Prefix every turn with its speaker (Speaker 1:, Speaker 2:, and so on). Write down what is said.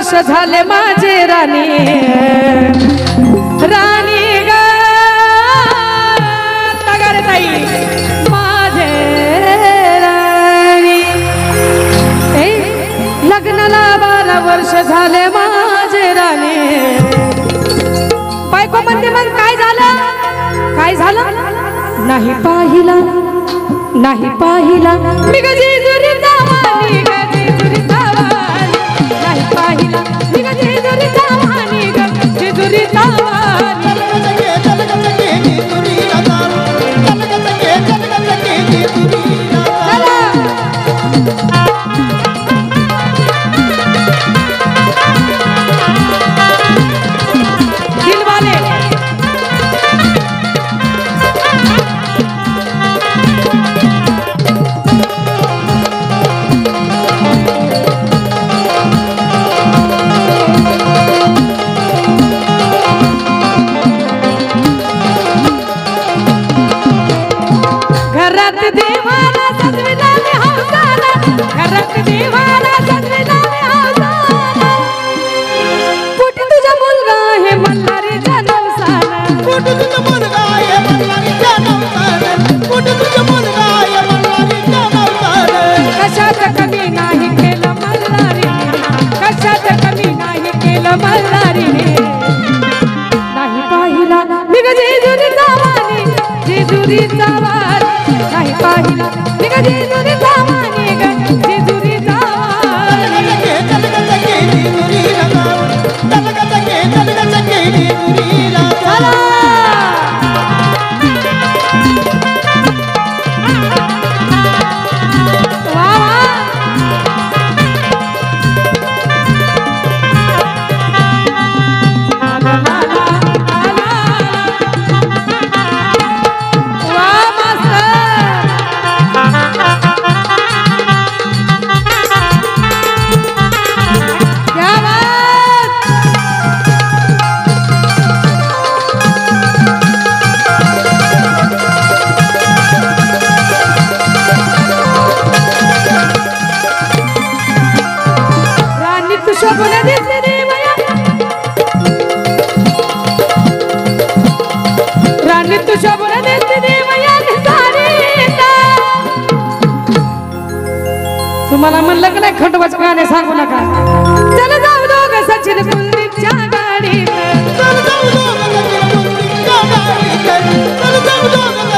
Speaker 1: वर्ष झाले माझे राणी राणी ग तगारे ताई माझे राणी लग्नाला 12 वर्ष झाले माझे राणी बायको म्हणते मग काय झालं नाही पाहिला मी गजेजुरीचा वाणी गजेजुरीचा वाणी नाही पाहिला मी गजेजुरीचा वाणी गजेजुरीचा वाणी घरात देवाला सजविला मी हौसाला घरात देवाला सजविला मी हौसाला कुठे तुझा मुलगा आहे मल्हारीच्या नवसाला
Speaker 2: कुठे तुझा मुलगा आहे मल्हारीच्या नवसाला कुठे तुझा मुलगा आहे मल्हारीच्या नवसाला
Speaker 1: कशात कमी नाही केलं मल्हारीने कशात कमी नाही केलं मल्हारीने नाही पाहिला मी जेजुरीचा वाणी जेजुरीचा वाणी नाही पाहिला मी जेजुरीचा वाणी जेजुरीचा तुम्हाला म्हणलं की नाही खंडोबाचं गाणे सांगू नका चला जाऊ दोघं सचिन कुलदीपच्या गाडीत
Speaker 2: चल जाऊ दोघं सचिन कुलदीपच्या गाडीत चल जाऊ दोघं